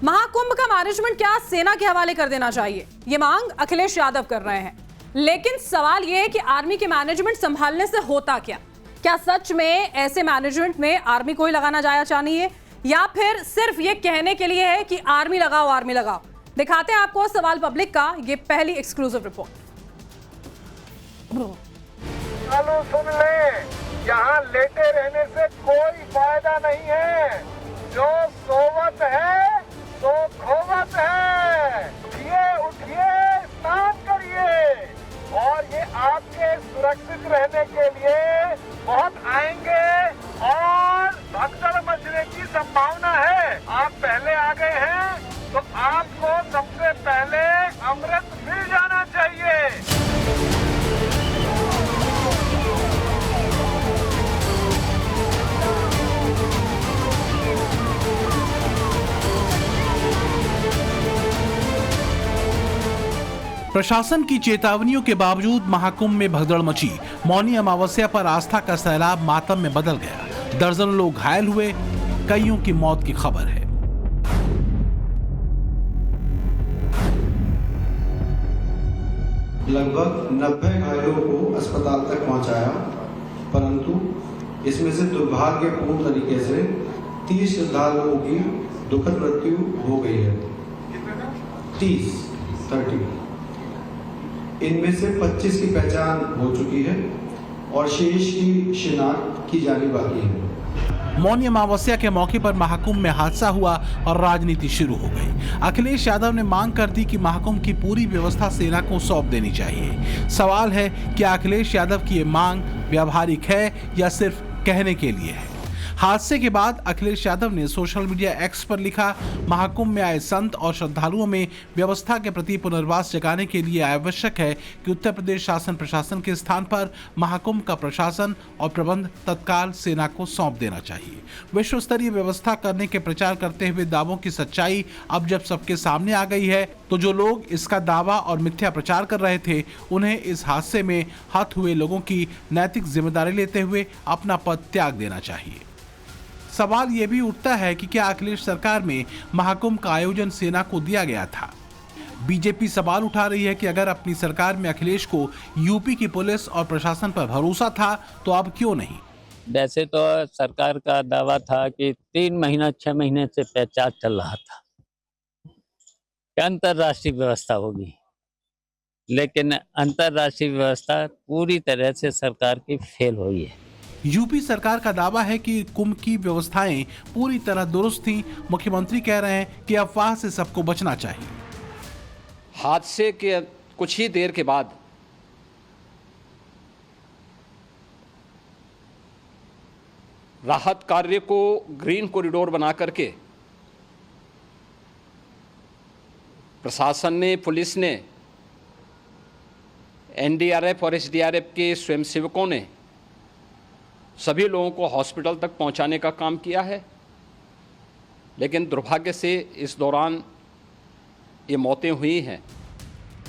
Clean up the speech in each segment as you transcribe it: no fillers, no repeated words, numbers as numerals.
महाकुंभ का मैनेजमेंट क्या सेना के हवाले कर देना चाहिए, ये मांग अखिलेश यादव कर रहे हैं। लेकिन सवाल यह है कि आर्मी के मैनेजमेंट संभालने से होता क्या सच में ऐसे मैनेजमेंट में आर्मी को ही लगाना जाया चाहिए या फिर सिर्फ ये कहने के लिए है कि आर्मी लगाओ। दिखाते हैं आपको सवाल पब्लिक का ये पहली एक्सक्लूसिव रिपोर्ट। चलो सुन ले, यहाँ लेटे रहने से कोई फायदा नहीं है। जो सोवत है तो खोवत है। उठिए, स्नान करिए और ये आपके सुरक्षित रहने के लिए बहुत आएंगे और भगदड़ मचने की संभावना है। आप पहले आ गए हैं तो आपको सबसे पहले अमृत मिल जाना चाहिए। प्रशासन की चेतावनियों के बावजूद महाकुंभ में भगदड़ मची। मौनी अमावस्या पर आस्था का सैलाब मातम में बदल गया। दर्जनों लोग घायल हुए, कईयों की मौत की खबर है। लगभग 90 घायलों को अस्पताल तक पहुंचाया, परंतु इसमें से दुर्भाग्यपूर्ण तरीके से 30 श्रद्धालुओं की दुखद मृत्यु हो गई है। 30 इनमें से 25 की पहचान हो चुकी है और शेष की शिनाख्त की जानी बाकी है। मौनी अमावस्या के मौके पर महाकुंभ में हादसा हुआ और राजनीति शुरू हो गई। अखिलेश यादव ने मांग कर दी कि महाकुंभ की पूरी व्यवस्था सेना को सौंप देनी चाहिए। सवाल है कि अखिलेश यादव की ये मांग व्यावहारिक है या सिर्फ कहने के लिए है। हादसे के बाद अखिलेश यादव ने सोशल मीडिया एक्स पर लिखा, महाकुंभ में आए संत और श्रद्धालुओं में व्यवस्था के प्रति पुनर्वास जगाने के लिए आवश्यक है कि उत्तर प्रदेश शासन प्रशासन के स्थान पर महाकुंभ का प्रशासन और प्रबंध तत्काल सेना को सौंप देना चाहिए। विश्व स्तरीय व्यवस्था करने के प्रचार करते हुए दावों की सच्चाई अब जब सबके सामने आ गई है, तो जो लोग इसका दावा और मिथ्या प्रचार कर रहे थे, उन्हें इस हादसे में हत हुए लोगों की नैतिक जिम्मेदारी लेते हुए अपना पद त्याग देना चाहिए। सवाल यह भी उठता है कि क्या अखिलेश सरकार में महाकुंभ का आयोजन सेना को दिया गया था? बीजेपी सवाल उठा रही है कि अगर अपनी सरकार में अखिलेश को यूपी की पुलिस और प्रशासन पर भरोसा था तो अब क्यों नहीं? वैसे तो सरकार का दावा था कि 3 महीना 6 महीने से प्रचार चल रहा था कि अंतर्राष्ट्रीय व्यवस्था होगी, लेकिन अंतर्राष्ट्रीय व्यवस्था पूरी तरह से सरकार की फेल हुई है। यूपी सरकार का दावा है कि कुंभ की व्यवस्थाएं पूरी तरह दुरुस्त थी। मुख्यमंत्री कह रहे हैं कि अफवाह से सबको बचना चाहिए। हादसे के कुछ ही देर के बाद राहत कार्य को ग्रीन कॉरिडोर बना करके प्रशासन ने, पुलिस ने, एनडीआरएफ और एसडीआरएफ के स्वयंसेवकों ने सभी लोगों को हॉस्पिटल तक पहुंचाने का काम किया है। लेकिन दुर्भाग्य से इस दौरान ये मौतें हुई हैं।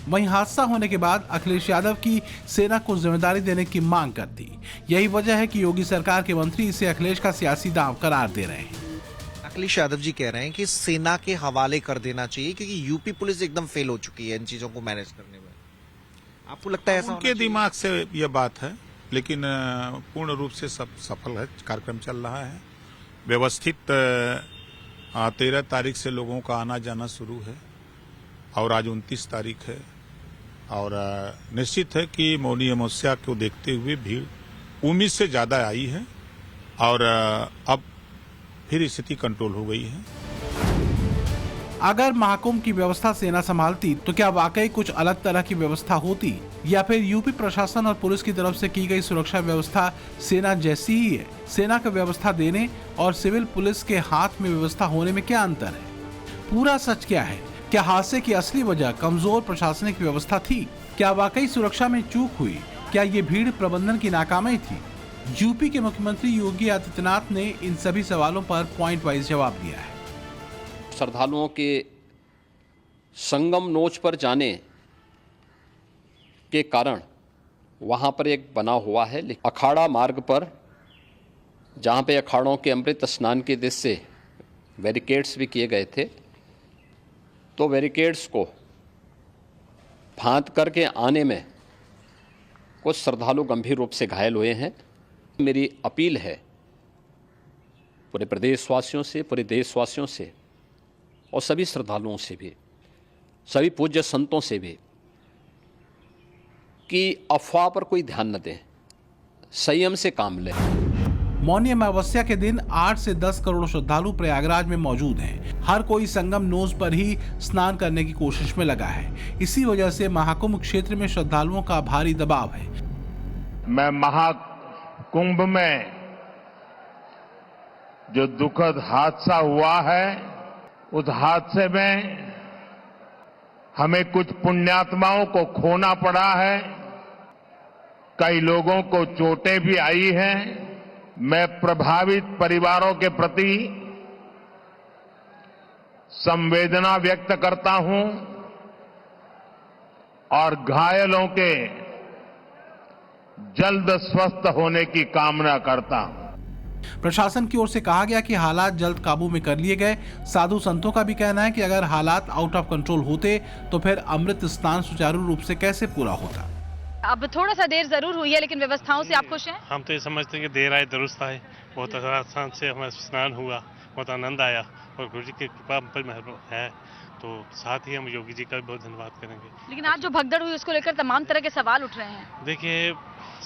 वहीं हादसा होने के बाद अखिलेश यादव की सेना को जिम्मेदारी देने की मांग कर दी। यही वजह है कि योगी सरकार के मंत्री इसे अखिलेश का सियासी दांव करार दे रहे हैं। अखिलेश यादव जी कह रहे हैं कि सेना के हवाले कर देना चाहिए क्योंकि यूपी पुलिस एकदम फेल हो चुकी है इन चीजों को मैनेज करने में। आपको लगता है ऐसा? उनके दिमाग से यह बात है, लेकिन पूर्ण रूप से सब सफल है। कार्यक्रम चल रहा है व्यवस्थित। 13 तारीख से लोगों का आना जाना शुरू है और आज 29 तारीख है और निश्चित है कि मौनी अमावस्या को देखते हुए भीड़ उम्मीद से ज्यादा आई है और अब फिर स्थिति कंट्रोल हो गई है। अगर महाकुंभ की व्यवस्था सेना संभालती तो क्या वाकई कुछ अलग तरह की व्यवस्था होती, या फिर यूपी प्रशासन और पुलिस की तरफ से की गई सुरक्षा व्यवस्था सेना जैसी ही है? सेना को व्यवस्था देने और सिविल पुलिस के हाथ में व्यवस्था होने में क्या अंतर है? पूरा सच क्या है? क्या हादसे की असली वजह कमजोर प्रशासनिक व्यवस्था थी? क्या वाकई सुरक्षा में चूक हुई? क्या ये भीड़ प्रबंधन की नाकामी थी? यूपी के मुख्यमंत्री योगी आदित्यनाथ ने इन सभी सवालों पर पॉइंट वाइज जवाब दिया है। श्रद्धालुओं के संगम नोच पर जाने के कारण वहाँ पर एक बना हुआ है अखाड़ा मार्ग पर, जहाँ पे अखाड़ों के अमृत स्नान के दृश्य से बैरिकेड्स भी किए गए थे, तो बैरिकेड्स को फांद करके आने में कुछ श्रद्धालु गंभीर रूप से घायल हुए हैं। मेरी अपील है पूरे प्रदेशवासियों से, पूरे देशवासियों से और सभी श्रद्धालुओं से भी, सभी पूज्य संतों से भी कि अफवाह पर कोई ध्यान न दें, संयम से काम लें। मौनी अमावस्या के दिन 8 से 10 करोड़ श्रद्धालु प्रयागराज में मौजूद हैं। हर कोई संगम नोज पर ही स्नान करने की कोशिश में लगा है। इसी वजह से महाकुंभ क्षेत्र में श्रद्धालुओं का भारी दबाव है। मैं महाकुंभ में जो दुखद हादसा हुआ है, उस हादसे में हमें कुछ पुण्यात्माओं को खोना पड़ा है, कई लोगों को चोटें भी आई हैं। मैं प्रभावित परिवारों के प्रति संवेदना व्यक्त करता हूं और घायलों के जल्द स्वस्थ होने की कामना करता हूं। प्रशासन की ओर से कहा गया कि हालात जल्द काबू में कर लिए गए। साधु संतों का भी कहना है कि अगर हालात आउट ऑफ कंट्रोल होते तो फिर अमृत स्नान सुचारू रूप से कैसे पूरा होता। अब थोड़ा सा देर जरूर हुई है, लेकिन व्यवस्थाओं से आप खुश हैं? हम तो ये समझते हैं कि देर आए दुरुस्त आए। बहुत आसान से हमारा स्नान हुआ, बहुत आनंद आया और गुरु जी की कृपा हम पर मेहर है, तो साथ ही हम योगी जी का भी बहुत धन्यवाद करेंगे। लेकिन आज जो भगदड़ हुई उसको लेकर तमाम तरह के सवाल उठ रहे हैं। देखिए,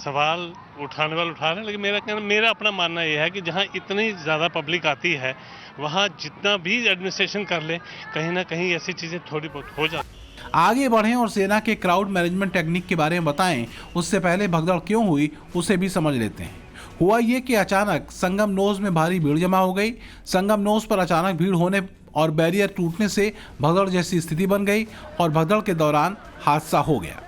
सवाल उठाने वाले उठा रहे हैं, लेकिन मेरा अपना मानना यह है कि जहाँ इतनी ज़्यादा पब्लिक आती है, वहाँ जितना भी एडमिनिस्ट्रेशन कर ले, कहीं ना कहीं ऐसी चीज़ें थोड़ी बहुत हो जाती। आगे बढ़ें और सेना के क्राउड मैनेजमेंट टेक्निक के बारे में बताएं। उससे पहले भगदड़ क्यों हुई उसे भी समझ लेते हैं। हुआ ये कि अचानक संगम नोज में भारी भीड़ जमा हो गई। संगम नोज पर अचानक भीड़ होने और बैरियर टूटने से भगदड़ जैसी स्थिति बन गई और भगदड़ के दौरान हादसा हो गया।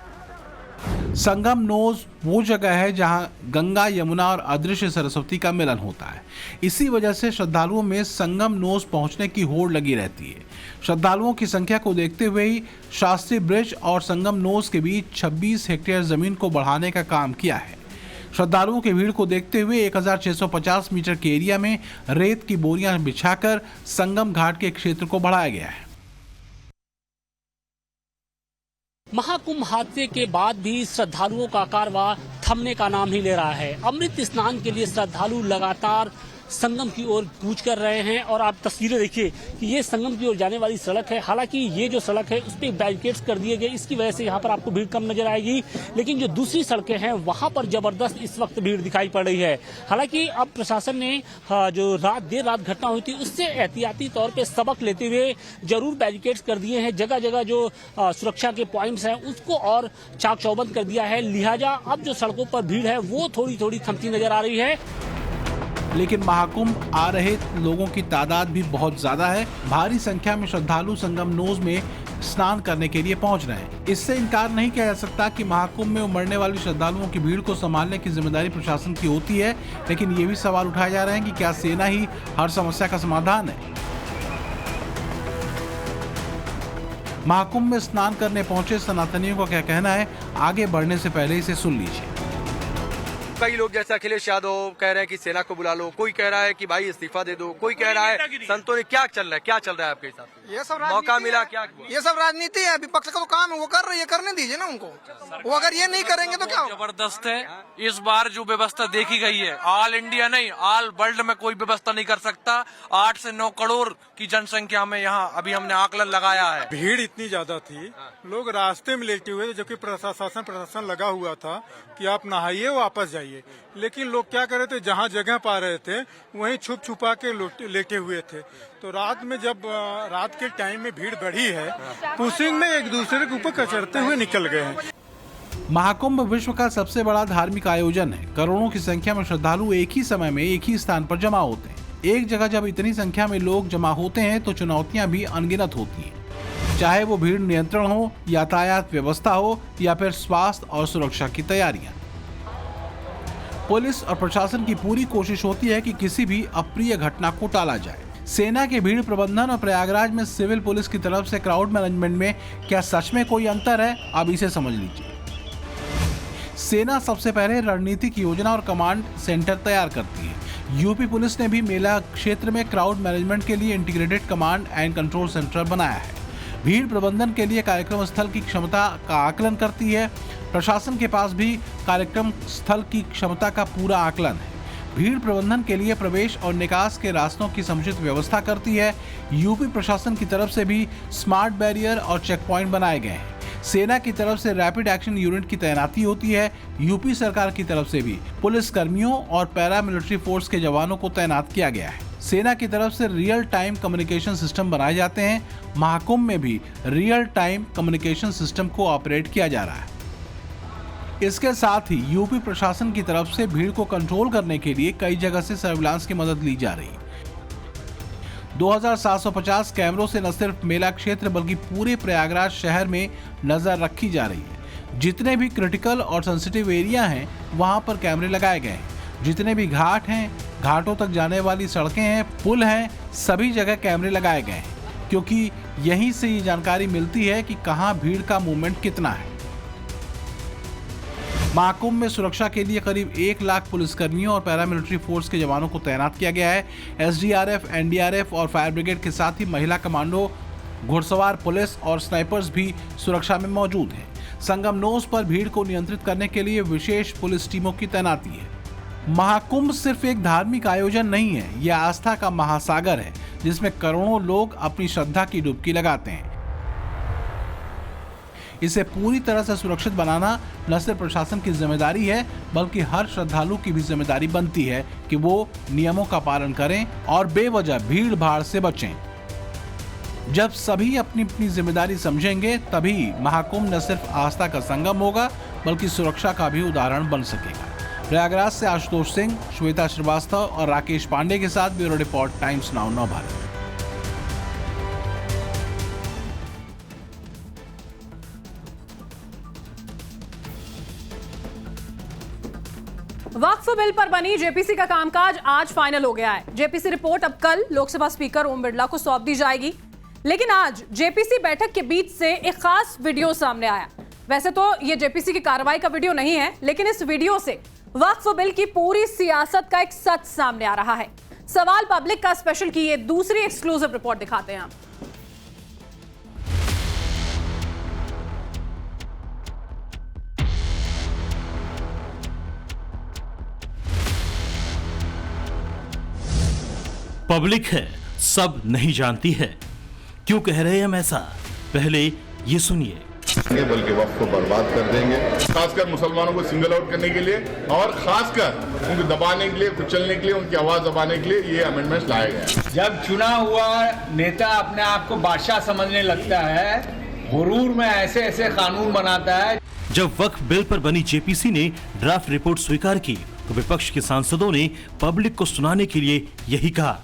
संगम नोज वो जगह है जहां गंगा, यमुना और अदृश्य सरस्वती का मिलन होता है। इसी वजह से श्रद्धालुओं में संगम नोज पहुंचने की होड़ लगी रहती है। श्रद्धालुओं की संख्या को देखते हुए ही शास्त्री ब्रिज और संगम नोज के बीच 26 हेक्टेयर जमीन को बढ़ाने का काम किया है। श्रद्धालुओं की भीड़ को देखते हुए 1650 मीटर के एरिया में रेत की बोरियां बिछाकर संगम घाट के क्षेत्र को बढ़ाया गया है। महाकुंभ हादसे के बाद भी श्रद्धालुओं का कारवां थमने का नाम ही ले रहा है। अमृत स्नान के लिए श्रद्धालु लगातार संगम की ओर कूच कर रहे हैं और आप तस्वीरें देखिए कि ये संगम की ओर जाने वाली सड़क है। हालांकि ये जो सड़क है उस पर बैरिकेड्स कर दिए गए, इसकी वजह से यहाँ पर आपको भीड़ कम नजर आएगी, लेकिन जो दूसरी सड़कें हैं वहां पर जबरदस्त इस वक्त भीड़ दिखाई पड़ रही है। हालांकि अब प्रशासन ने जो देर रात घटना हुई थी उससे एहतियाती तौर पर सबक लेते हुए जरूर बैरिकेड्स कर दिए हैं। जगह जगह जो सुरक्षा के पॉइंट्स हैं उसको और चाक चौबंद कर दिया है। लिहाजा अब जो सड़कों पर भीड़ है वो थोड़ी थोड़ी थमती नजर आ रही है। लेकिन महाकुंभ आ रहे लोगों की तादाद भी बहुत ज्यादा है। भारी संख्या में श्रद्धालु संगम नोज में स्नान करने के लिए पहुंच रहे हैं। इससे इनकार नहीं किया जा सकता कि महाकुंभ में उमड़ने वाली श्रद्धालुओं की भीड़ को संभालने की जिम्मेदारी प्रशासन की होती है। लेकिन ये भी सवाल उठाए जा रहे हैं कि क्या सेना ही हर समस्या का समाधान है। महाकुंभ में स्नान करने पहुंचे सनातनियों का क्या कहना है, आगे बढ़ने से पहले इसे सुन लीजिए। कई लोग जैसे अखिलेश यादव कह रहे हैं कि सेना को बुला लो, कोई कह रहा है कि भाई इस्तीफा दे दो, कोई कह रहा है संतों ने क्या चल रहा है आपके हिसाब से? ये सब मौका मिला क्या? ये सब राजनीति है, विपक्ष का तो काम है, वो कर रही है, करने दीजिए ना उनको। वो अगर ये नहीं करेंगे तो क्या? जबरदस्त है इस बार जो व्यवस्था देखी गई है। ऑल इंडिया नहीं, ऑल वर्ल्ड में कोई व्यवस्था नहीं कर सकता। 8 से 9 करोड़ की जनसंख्या में यहाँ अभी हमने आकलन लगाया है। भीड़ इतनी ज्यादा थी, लोग रास्ते में लेटे हुए थे, जबकि प्रशासन लगा हुआ था कि आप नहाइए वापस जाइए। लेकिन लोग क्या कर रहे थे, जहाँ जगह पा रहे थे वहीं छुप छुपा के लेटे हुए थे। तो रात में जब रात के टाइम में भीड़ बढ़ी है, पुशिंग में एक दूसरे के ऊपर कचरते हुए निकल गए हैं। महाकुंभ विश्व का सबसे बड़ा धार्मिक आयोजन है। करोड़ों की संख्या में श्रद्धालु एक ही समय में एक ही स्थान पर जमा होते हैं। एक जगह जब इतनी संख्या में लोग जमा होते हैं तो चुनौतियां भी अनगिनत होती हैं, चाहे वो भीड़ नियंत्रण हो, यातायात व्यवस्था हो या फिर स्वास्थ्य और सुरक्षा की तैयारियां। पुलिस और प्रशासन की पूरी कोशिश होती है कि किसी भी अप्रिय घटना को टाला जाए। सेना के भीड़ प्रबंधन और प्रयागराज में सिविल पुलिस की तरफ से क्राउड मैनेजमेंट में क्या सच में कोई अंतर है, अब इसे समझ लीजिए। सेना सबसे पहले रणनीतिक योजना और कमांड सेंटर तैयार करती है। यूपी पुलिस ने भी मेला क्षेत्र में क्राउड मैनेजमेंट के लिए integrated command and control centre बनाया है। भीड़ प्रबंधन के लिए कार्यक्रम स्थल की क्षमता का आकलन करती है। प्रशासन के पास भी कार्यक्रम स्थल की क्षमता का पूरा आकलन है। भीड़ प्रबंधन के लिए प्रवेश और निकास के रास्तों की समुचित व्यवस्था करती है। यूपी प्रशासन की तरफ से भी स्मार्ट बैरियर और चेक पॉइंट बनाए गए हैं। सेना की तरफ से रैपिड एक्शन यूनिट की तैनाती होती है। यूपी सरकार की तरफ से भी पुलिस कर्मियों और पैरामिलिट्री फोर्स के जवानों को तैनात किया गया है। सेना की तरफ से रियल टाइम कम्युनिकेशन सिस्टम बनाए जाते हैं। महाकुंभ में भी रियल टाइम कम्युनिकेशन सिस्टम को ऑपरेट किया जा रहा है। इसके साथ ही यूपी प्रशासन की तरफ से भीड़ को कंट्रोल करने के लिए कई जगह से सर्विलांस की मदद ली जा रही है। 2750 कैमरों से न सिर्फ मेला क्षेत्र बल्कि पूरे प्रयागराज शहर में नजर रखी जा रही है। जितने भी क्रिटिकल और सेंसिटिव एरिया हैं वहां पर कैमरे लगाए गए हैं। जितने भी घाट हैं, घाटों तक जाने वाली सड़कें हैं, पुल हैं, सभी जगह कैमरे लगाए गए हैं, क्योंकि यहीं से ये जानकारी मिलती है कि कहां भीड़ का मूवमेंट कितना है। महाकुंभ में सुरक्षा के लिए करीब 1 लाख पुलिसकर्मियों और पैरामिलिट्री फोर्स के जवानों को तैनात किया गया है। एसडीआरएफ, एनडीआरएफ और फायर ब्रिगेड के साथ ही महिला कमांडो, घुड़सवार पुलिस और स्नाइपर्स भी सुरक्षा में मौजूद हैं। संगम नोस पर भीड़ को नियंत्रित करने के लिए विशेष पुलिस टीमों की तैनाती है। महाकुंभ सिर्फ एक धार्मिक आयोजन नहीं है, यह आस्था का महासागर है जिसमें करोड़ों लोग अपनी श्रद्धा की डुबकी लगाते हैं। इसे पूरी तरह से सुरक्षित बनाना न सिर्फ प्रशासन की जिम्मेदारी है बल्कि हर श्रद्धालु की भी जिम्मेदारी बनती है कि वो नियमों का पालन करें और बेवजह भीड़ भाड़ से बचें। जब सभी अपनी अपनी जिम्मेदारी समझेंगे तभी महाकुंभ न सिर्फ आस्था का संगम होगा बल्कि सुरक्षा का भी उदाहरण बन सकेगा। प्रयागराज से आशुतोष सिंह, श्वेता श्रीवास्तव और राकेश पांडे के साथ bureau report, Times Now Navbharat. वक्फ बिल पर बनी जेपीसी का कामकाज आज फाइनल हो गया है। जेपीसी रिपोर्ट अब कल लोकसभा स्पीकर ओम बिरला को सौंप दी जाएगी। लेकिन आज जेपीसी बैठक के बीच से एक खास वीडियो सामने आया। वैसे तो ये जेपीसी की कार्रवाई का वीडियो नहीं है, लेकिन इस वीडियो से वक्फ बिल की पूरी सियासत का एक सच सामने आ रहा है। सवाल पब्लिक का स्पेशल की ये दूसरी एक्सक्लूसिव रिपोर्ट दिखाते हैं हम। पब्लिक है, सब नहीं जानती है। क्यों कह रहे हैं हम ऐसा? पहले ये सुनिए। बल्कि वक्त को बर्बाद कर देंगे, खासकर मुसलमानों को सिंगल आउट करने के लिए और खासकर उनको दबाने के लिए, कुचलने के लिए, उनकी आवाज दबाने के लिए ये अमेंडमेंट लाया गया। जब चुना हुआ नेता अपने आप को बादशाह समझने लगता है, गुरूर में ऐसे ऐसे कानून बनाता है। जब वक्फ बिल पर बनी जेपीसी ने ड्राफ्ट रिपोर्ट स्वीकार की तो विपक्ष के सांसदों ने पब्लिक को सुनाने के लिए यही कहा।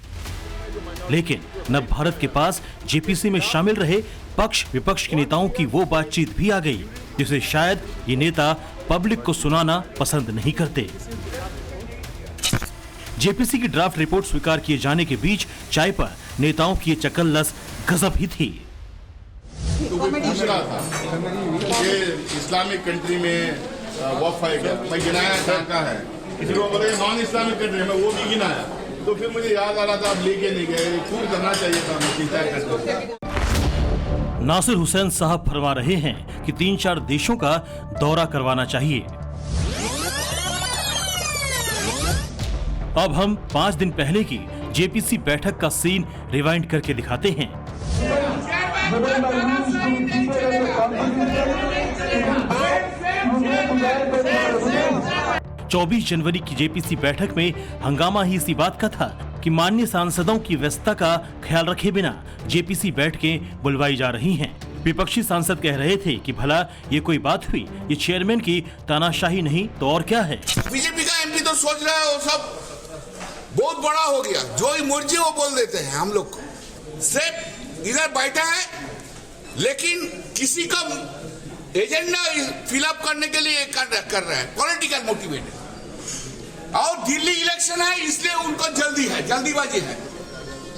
लेकिन नव भारत के पास जेपीसी में शामिल रहे पक्ष विपक्ष के नेताओं की वो बातचीत भी आ गई जिसे शायद ये नेता पब्लिक को सुनाना पसंद नहीं करते। जेपीसी की ड्राफ्ट रिपोर्ट स्वीकार किए जाने के बीच चाय पर नेताओं की ये चकल्लस गजब ही थी। तो कोई पूछ रहा था ये इस्लामिक कंट्री में वक्फ है क्या? मैं गिनाया क्या है, किसी को बोले नॉन इस्लामिक कंट्री में, वो भी गिनाया। तो फिर मुझे याद आ रहा था, आप लेके नहीं गए, क्यों करना चाहिए था, मैं चिंता करता। नासिर हुसैन साहब फरमा रहे हैं कि 3-4 देशों का दौरा करवाना चाहिए। अब हम 5 दिन पहले की जेपीसी बैठक का सीन रिवाइंड करके दिखाते हैं। 24 जनवरी की जेपीसी बैठक में हंगामा ही इसी बात का था कि माननीय सांसदों की व्यस्तता का ख्याल रखे बिना जेपीसी बैठकें बुलवाई जा रही हैं। विपक्षी सांसद कह रहे थे कि भला ये कोई बात हुई, ये चेयरमैन की तानाशाही नहीं तो और क्या है। बीजेपी का एमपी तो सोच रहा है वो सब बहुत बड़ा हो गया, जो ही मर्जी वो बोल देते हैं। हम लोग सिर्फ इधर बैठे हैं, लेकिन किसी का एजेंडा फिलअप करने के लिए कर रहे हैं, पॉलिटिकल मोटिवेटेड। और दिल्ली इलेक्शन है इसलिए उनको जल्दी है, जल्दीबाजी है,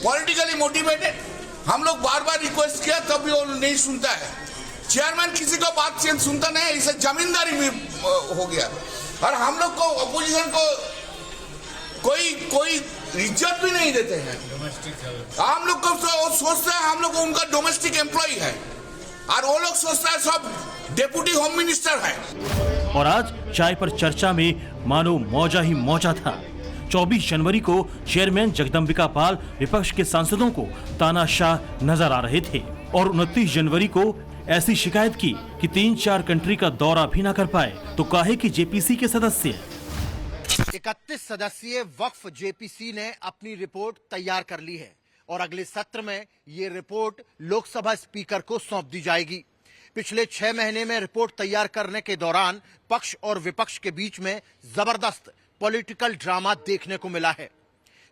पॉलिटिकली मोटिवेटेड। हम लोग बार बार रिक्वेस्ट किया तब भी वो नहीं सुनता है। चेयरमैन किसी को बात सुनता नहीं, इसे जमींदारी में हो गया। और हम लोग को अपोजिशन को कोई इज्जत भी नहीं देते हैं। हम लोग को सोचते हैं हम लोग उनका डोमेस्टिक एम्प्लॉय है और वो लोग सोचता है सब डेप्यूटी होम मिनिस्टर है। और आज चाय पर चर्चा में मानो मौजा ही मौजा था। 24 जनवरी को चेयरमैन जगदम्बिका पाल विपक्ष के सांसदों को तानाशाह नजर आ रहे थे और 29 जनवरी को ऐसी शिकायत की कि 3-4 कंट्री का दौरा भी ना कर पाए तो काहे कि जेपीसी के सदस्य 31 सदस्यीय वक्फ जेपीसी ने अपनी रिपोर्ट तैयार कर ली है और अगले सत्र में ये रिपोर्ट लोकसभा स्पीकर को सौंप दी जाएगी। पिछले 6 महीने में रिपोर्ट तैयार करने के दौरान पक्ष और विपक्ष के बीच में जबरदस्त पॉलिटिकल ड्रामा देखने को मिला है।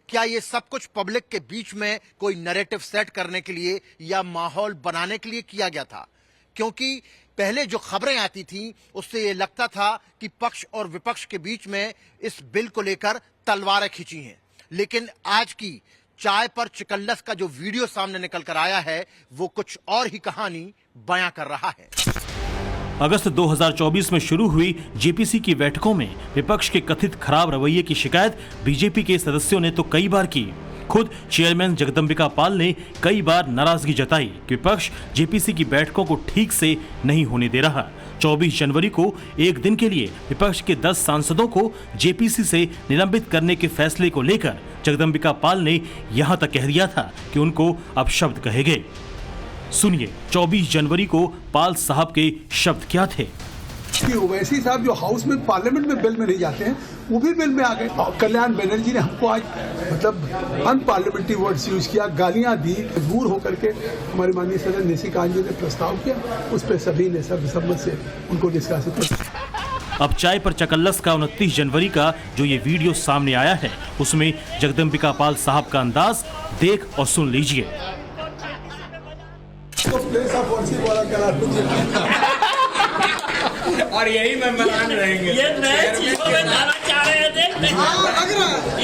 क्या ये सब कुछ पब्लिक के बीच में कोई नैरेटिव सेट करने के लिए या माहौल बनाने के लिए किया गया था? क्योंकि पहले जो खबरें आती थीं उससे ये लगता था कि पक्ष और विपक्ष के बीच में इस बिल को लेकर तलवारें खींची हैं, लेकिन आज की चाय पर चिकल्लस का जो वीडियो सामने निकल कर आया है वो कुछ और ही कहानी बयां कर रहा है। अगस्त 2024 में शुरू हुई जेपीसी की बैठकों में विपक्ष के कथित खराब रवैये की शिकायत बीजेपी के सदस्यों ने तो कई बार की। खुद चेयरमैन जगदम्बिका पाल ने कई बार नाराजगी जताई कि विपक्ष जेपीसी की बैठकों को ठीक से नहीं होने दे रहा। 24 जनवरी को एक दिन के लिए विपक्ष के 10 सांसदों को जेपीसी से निलंबित करने के फैसले को लेकर जगदम्बिका पाल ने यहां तक कह दिया था कि उनको अपशब्द कहे गए। सुनिए 24 जनवरी को पाल साहब के शब्द क्या थे। ओवैसी साहब जो हाउस में पार्लियामेंट में बिल में नहीं जाते हैं वो भी बिल में आ गए। कल्याण बनर्जी ने हमको आज मतलब अनपार्लियामेंट्री वर्ड्स यूज किया, गालियां दी। मजबूर होकर के हमारे माननीय सदस्य निशिकांत जी ने प्रस्ताव किया, उस पर सभी ने सर्वसम्मत से उनको निष्कासित किया। अब चाय पर चकल्लस का 29 जनवरी का जो ये वीडियो सामने आया है उसमें जगदम्बिका पाल साहब का अंदाज देख और सुन लीजिए। और यही मेहमान रहेंगे। ये नए चीजों में जाना चाह रहे थे।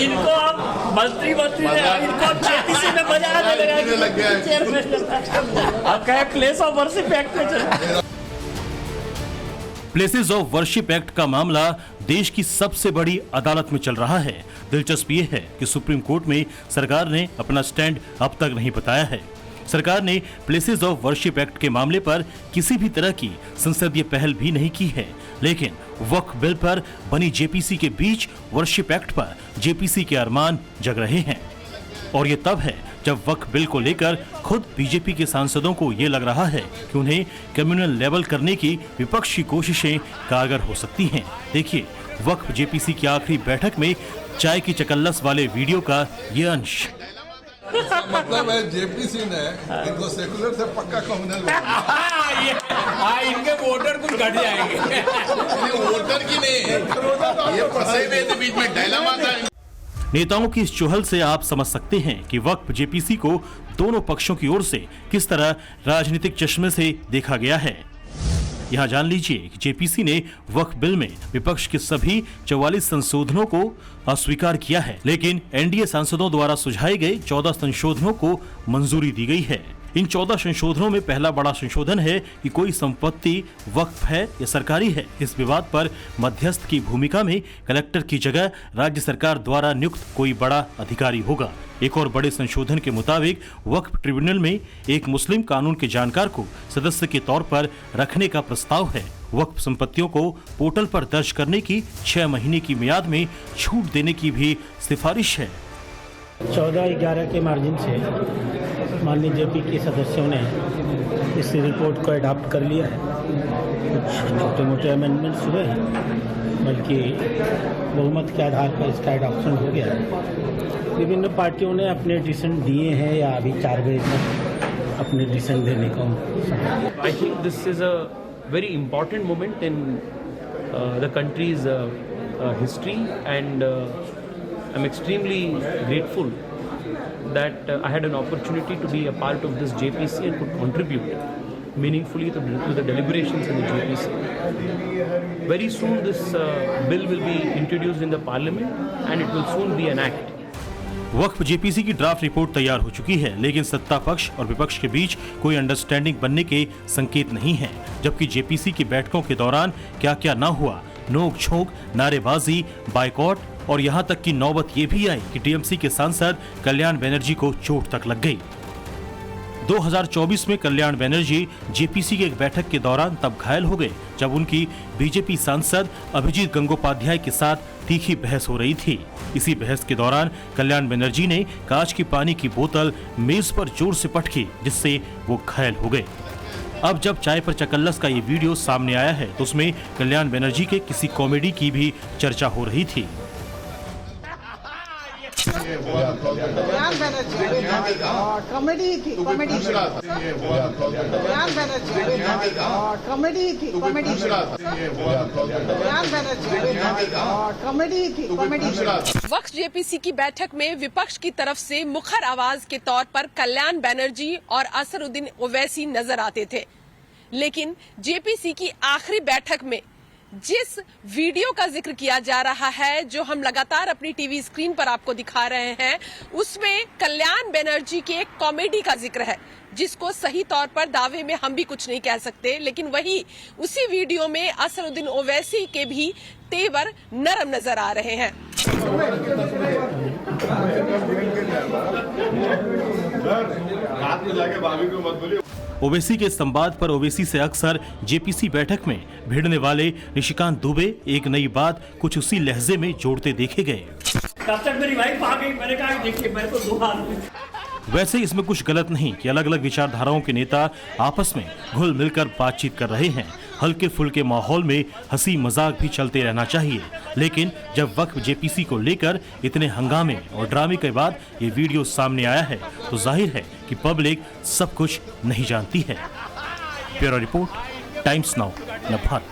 इनको अब मंत्री इनको जेपीसी में बजाना अब कहे प्लेस ऑफ वर्शिप एक्ट में। प्लेसेस ऑफ वर्शिप एक्ट का मामला देश की सबसे बड़ी अदालत में चल रहा है। दिलचस्प ये है कि सुप्रीम कोर्ट में सरकार ने अपना स्टैंड अब तक नहीं बताया है। सरकार ने प्लेसेस ऑफ वर्शिप एक्ट के मामले पर किसी भी तरह की संसदीय पहल भी नहीं की है, लेकिन वक्फ बिल पर बनी जेपीसी के बीच वर्शिप एक्ट पर जेपीसी के अरमान जग रहे हैं। और ये तब है जब वक्फ बिल को लेकर खुद बीजेपी के सांसदों को ये लग रहा है कि उन्हें कम्युनल लेवल करने की विपक्ष की कोशिशें कारगर हो सकती हैं। देखिए वक्फ जेपीसी की आखिरी बैठक में चाय की चकल्लस वाले वीडियो का ये अंश। मतलब है जेपीसी ने इनको सेकुलर से पक्का कम्युनल इनके वोटर कुछ घट जाएंगे। वोटर की नहीं, ये फंसे हुए बीच में डायलेमा था। नेताओं की इस चुहल से आप समझ सकते हैं कि वक्फ जेपीसी को दोनों पक्षों की ओर से किस तरह राजनीतिक चश्मे से देखा गया है। यहाँ जान लीजिए कि जेपीसी ने वक्फ बिल में विपक्ष के सभी 44 संशोधनों को अस्वीकार किया है, लेकिन एनडीए सांसदों द्वारा सुझाए गए 14 संशोधनों को मंजूरी दी गई है। इन 14 संशोधनों में पहला बड़ा संशोधन है कि कोई संपत्ति वक्फ है या सरकारी है, इस विवाद पर मध्यस्थ की भूमिका में कलेक्टर की जगह राज्य सरकार द्वारा नियुक्त कोई बड़ा अधिकारी होगा। एक और बड़े संशोधन के मुताबिक वक्फ ट्रिब्यूनल में एक मुस्लिम कानून के जानकार को सदस्य के तौर पर रखने का प्रस्ताव है। वक्फ संपत्तियों को पोर्टल पर दर्ज करने की 6 महीने की मियाद में छूट देने की भी सिफारिश है। 14-11 के मार्जिन से माननीय जेपी के सदस्यों ने इस रिपोर्ट को अडॉप्ट कर लिया है। कुछ छोटे मोटे अमेंडमेंट्स हुए हैं, बल्कि बहुमत के आधार पर इसका अडॉप्शन हो गया है। विभिन्न पार्टियों ने अपने डिसीजन दिए हैं या अभी 4 बजे तक अपने डिसीजन देने को। I think this is a very important moment in the countries history and I'm extremely grateful that I had an opportunity to be a part of this JPC and could contribute meaningfully to the deliberations in the JPC. Very soon this bill will be introduced in the parliament and it will soon be an act. Waqf JPC की draft report तैयार हो चुकी है, लेकिन सत्ता पक्ष और विपक्ष के बीच कोई अंडरस्टैंडिंग बनने के संकेत नहीं है। जबकि जेपीसी की बैठकों के दौरान क्या क्या न हुआ, नोक झोंक, नारेबाजी, बाइकॉट और यहाँ तक कि नौबत ये भी आई कि टीएमसी के सांसद कल्याण बनर्जी को चोट तक लग गई। 2024 में कल्याण बनर्जी जेपीसी की एक बैठक के दौरान तब घायल हो गए जब उनकी बीजेपी सांसद अभिजीत गंगोपाध्याय के साथ तीखी बहस हो रही थी। इसी बहस के दौरान कल्याण बनर्जी ने कांच की पानी की बोतल मेज पर जोर से पटकी, जिससे वो घायल हो गए। अब जब चाय पर चकल्लस का ये वीडियो सामने आया है तो उसमें कल्याण बनर्जी के किसी कॉमेडी की भी चर्चा हो रही थी। वक्फ जेपीसी की बैठक में विपक्ष की तरफ से मुखर आवाज के तौर पर कल्याण बनर्जी और असरुद्दीन ओवैसी नजर आते थे, लेकिन जेपीसी की आखिरी बैठक में जिस वीडियो का जिक्र किया जा रहा है, जो हम लगातार अपनी टीवी स्क्रीन पर आपको दिखा रहे हैं, उसमें कल्याण बनर्जी के एक कॉमेडी का जिक्र है, जिसको सही तौर पर दावे में हम भी कुछ नहीं कह सकते, लेकिन वही उसी वीडियो में असरुद्दीन ओवैसी के भी तेवर नरम नजर आ रहे हैं। ओवैसी के संवाद पर ओवैसी से अक्सर जेपीसी बैठक में भिड़ने वाले निशिकांत दुबे एक नई बात कुछ उसी लहजे में जोड़ते देखे गए। तब तक मेरी वाइफ आ गई, मैंने कहा देखिए मेरे को 2 हाथ। वैसे इसमें कुछ गलत नहीं कि अलग अलग विचारधाराओं के नेता आपस में घुल मिलकर बातचीत कर रहे हैं। हल्के फुल्के माहौल में हंसी मजाक भी चलते रहना चाहिए, लेकिन जब वक्फ जेपीसी को लेकर इतने हंगामे और ड्रामे के बाद ये वीडियो सामने आया है तो जाहिर है कि पब्लिक सब कुछ नहीं जानती है। Bureau report, Times Now, Bharat.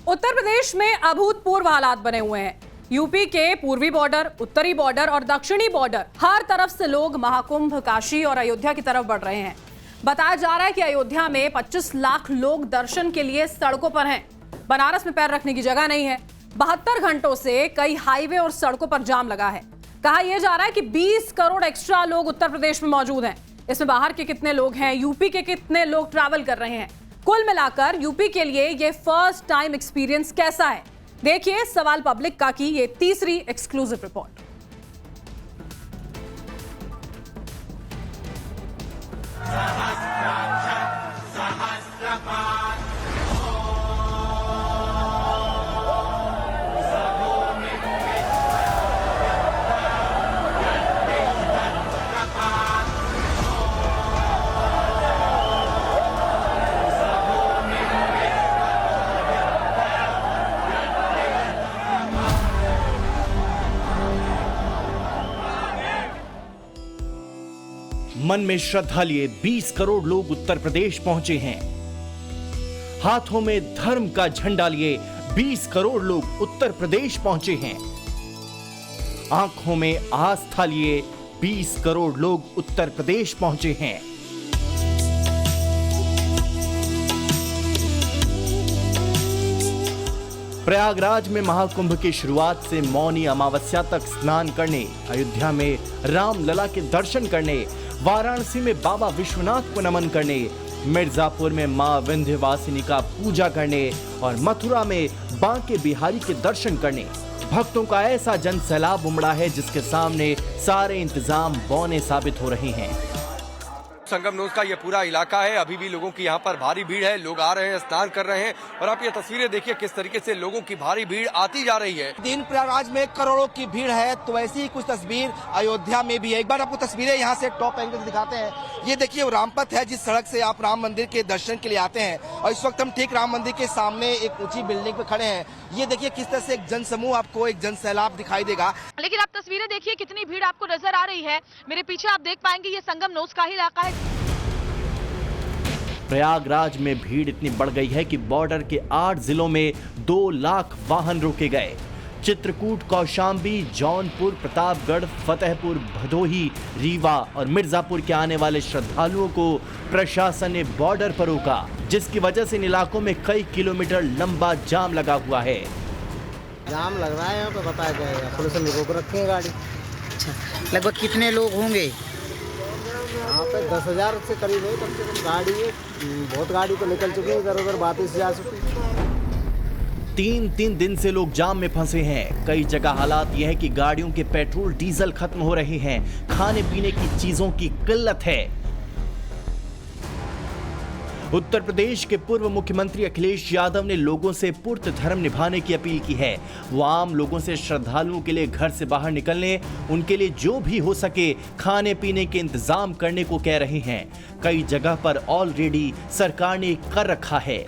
Uttar Pradesh में अभूतपूर्व हालात बने हुए हैं। यूपी के पूर्वी बॉर्डर, उत्तरी बॉर्डर और दक्षिणी बॉर्डर, हर तरफ से लोग महाकुंभ, काशी और अयोध्या की तरफ बढ़ रहे हैं। बताया जा रहा है कि अयोध्या में 25 लाख लोग दर्शन के लिए सड़कों पर हैं। बनारस में पैर रखने की जगह नहीं है। 72 घंटों से कई हाईवे और सड़कों पर जाम लगा है। कहा यह जा रहा है कि 20 करोड़ एक्स्ट्रा लोग उत्तर प्रदेश में मौजूद हैं। इसमें बाहर के कितने लोग हैं, यूपी के कितने लोग ट्रैवल कर रहे हैं, कुल मिलाकर यूपी के लिए यह फर्स्ट टाइम एक्सपीरियंस कैसा है, देखिए सवाल पब्लिक का की ये तीसरी एक्सक्लूसिव रिपोर्ट। मन में श्रद्धा लिए 20 करोड़ लोग उत्तर प्रदेश पहुंचे हैं। हाथों में धर्म का झंडा लिए 20 करोड़ लोग उत्तर प्रदेश पहुंचे हैं। आंखों में आस्था लिए 20 करोड़ लोग उत्तर प्रदेश पहुंचे हैं। प्रयागराज में महाकुंभ की शुरुआत से मौनी अमावस्या तक स्नान करने, अयोध्या में रामलला के दर्शन करने, वाराणसी में बाबा विश्वनाथ को नमन करने, मिर्जापुर में मां विंध्यवासिनी का पूजा करने और मथुरा में बांके बिहारी के दर्शन करने भक्तों का ऐसा जन सैलाब उमड़ा है जिसके सामने सारे इंतजाम बौने साबित हो रहे हैं। संगम नोज का ये पूरा इलाका है, अभी भी लोगों की यहाँ पर भारी भीड़ है। लोग आ रहे हैं, स्नान कर रहे हैं और आप ये तस्वीरें देखिए किस तरीके से लोगों की भारी भीड़ आती जा रही है। दिन प्रयागराज में करोड़ों की भीड़ है, तो ऐसी ही कुछ तस्वीर अयोध्या में भी है। एक बार आपको तस्वीरें यहाँ से टॉप एंगल से दिखाते हैं। ये देखिए वो रामपथ है जिस सड़क से आप राम मंदिर के दर्शन के लिए आते हैं, और इस वक्त हम ठीक राम मंदिर के सामने एक ऊंची बिल्डिंग पे खड़े हैं। ये देखिए किस तरह से एक जन समूह, आपको एक जन सैलाब दिखाई देगा। लेकिन आप तस्वीरें देखिए कितनी भीड़ आपको नजर आ रही है। मेरे पीछे आप देख पाएंगे ये संगम नोज का ही इलाका है। प्रयागराज में भीड़ इतनी बढ़ गई है कि बॉर्डर के 8 जिलों में 2 लाख वाहन रोके गए। चित्रकूट, कौशाम्बी, जौनपुर, प्रतापगढ़, फतेहपुर, भदोही, रीवा और मिर्जापुर के आने वाले श्रद्धालुओं को प्रशासन ने बॉर्डर पर रोका, जिसकी वजह से इन इलाकों में कई किलोमीटर लंबा जाम लगा हुआ है। जाम लग रहा है यहाँ पे, बताया जाएगा। पुलिस ने रोक रखे हैं गाड़ी। अच्छा, लगभग कितने लोग होंगे यहाँ पे? 10,000 से करीब है कम से कम। गाड़ी है, बहुत गाड़ी तो निकल चुकी है, इधर उधर वापस जा चुकी है। तीन दिन से लोग जाम में फंसे हैं। कई जगह हालात यह है कि गाड़ियों के पेट्रोल डीजल खत्म हो रहे हैं, खाने पीने की चीजों की किल्लत है। उत्तर प्रदेश के पूर्व मुख्यमंत्री अखिलेश यादव ने लोगों से पुर्त धर्म निभाने की अपील की है। वो आम लोगों से श्रद्धालुओं के लिए घर से बाहर निकलने, उनके लिए जो भी हो सके खाने पीने के इंतजाम करने को कह रहे हैं। कई जगह पर ऑलरेडी सरकार ने कर रखा है।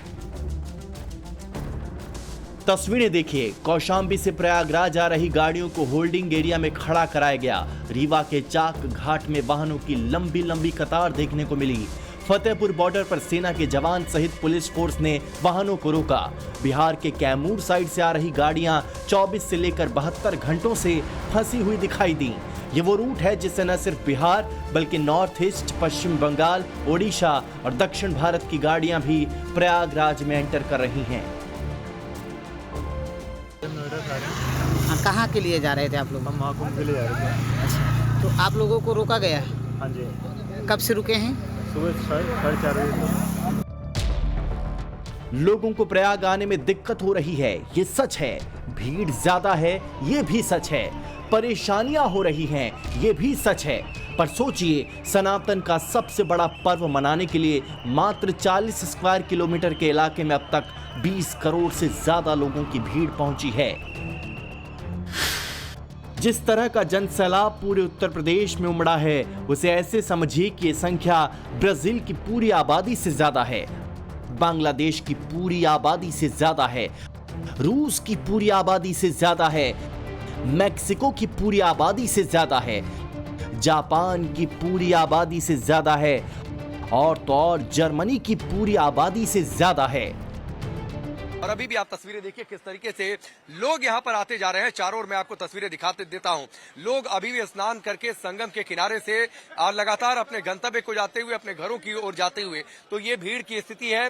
तस्वीरें देखिए, कौशाम्बी से प्रयागराज आ रही गाड़ियों को होल्डिंग एरिया में खड़ा कराया गया। रीवा के चाक घाट में वाहनों की लंबी लंबी कतार देखने को मिली। फतेहपुर बॉर्डर पर सेना के जवान सहित पुलिस फोर्स ने वाहनों को रोका। बिहार के कैमूर साइड से आ रही गाड़ियां 24 से लेकर 72 घंटों से फंसी हुई दिखाई दी। ये वो रूट है जिससे न सिर्फ बिहार बल्कि नॉर्थ ईस्ट, पश्चिम बंगाल, ओडिशा और दक्षिण भारत की गाड़ियां भी प्रयागराज में एंटर कर रही हैं। कहाँ के लिए जा रहे थे आप लोग? हम महाकुंभ के लिए जा रहे थे। अच्छा, तो आप लोगों को रोका गया? हाँ जी। कब से रुके हैं? सुबह 4:30 बजे। लोगों को प्रयाग आने में दिक्कत हो रही है, ये सच है। भीड़ ज्यादा है, ये भी सच है। परेशानियां हो रही हैं, ये भी सच है। पर सोचिए, सनातन का सबसे बड़ा पर्व मनाने के लिए मात्र 40 स्क्वायर किलोमीटर के इलाके में अब तक 20 करोड़ से ज्यादा लोगों की भीड़ पहुंची है। जिस तरह का जन सैलाब पूरे उत्तर प्रदेश में उमड़ा है, उसे ऐसे समझिए कि ये संख्या ब्राजील की पूरी आबादी से ज्यादा है, बांग्लादेश की पूरी आबादी से ज्यादा है, रूस की पूरी आबादी से ज्यादा है, मैक्सिको की पूरी आबादी से ज्यादा है, जापान की पूरी आबादी से ज्यादा है और तो और जर्मनी की पूरी आबादी से ज्यादा है। और अभी भी आप तस्वीरें देखिए किस तरीके से लोग यहाँ पर आते जा रहे हैं। चारों ओर मैं आपको तस्वीरें दिखाते देता हूँ। लोग अभी भी स्नान करके संगम के किनारे से लगातार अपने गंतव्य को जाते हुए, अपने घरों की ओर जाते हुए, तो ये भीड़ की स्थिति है।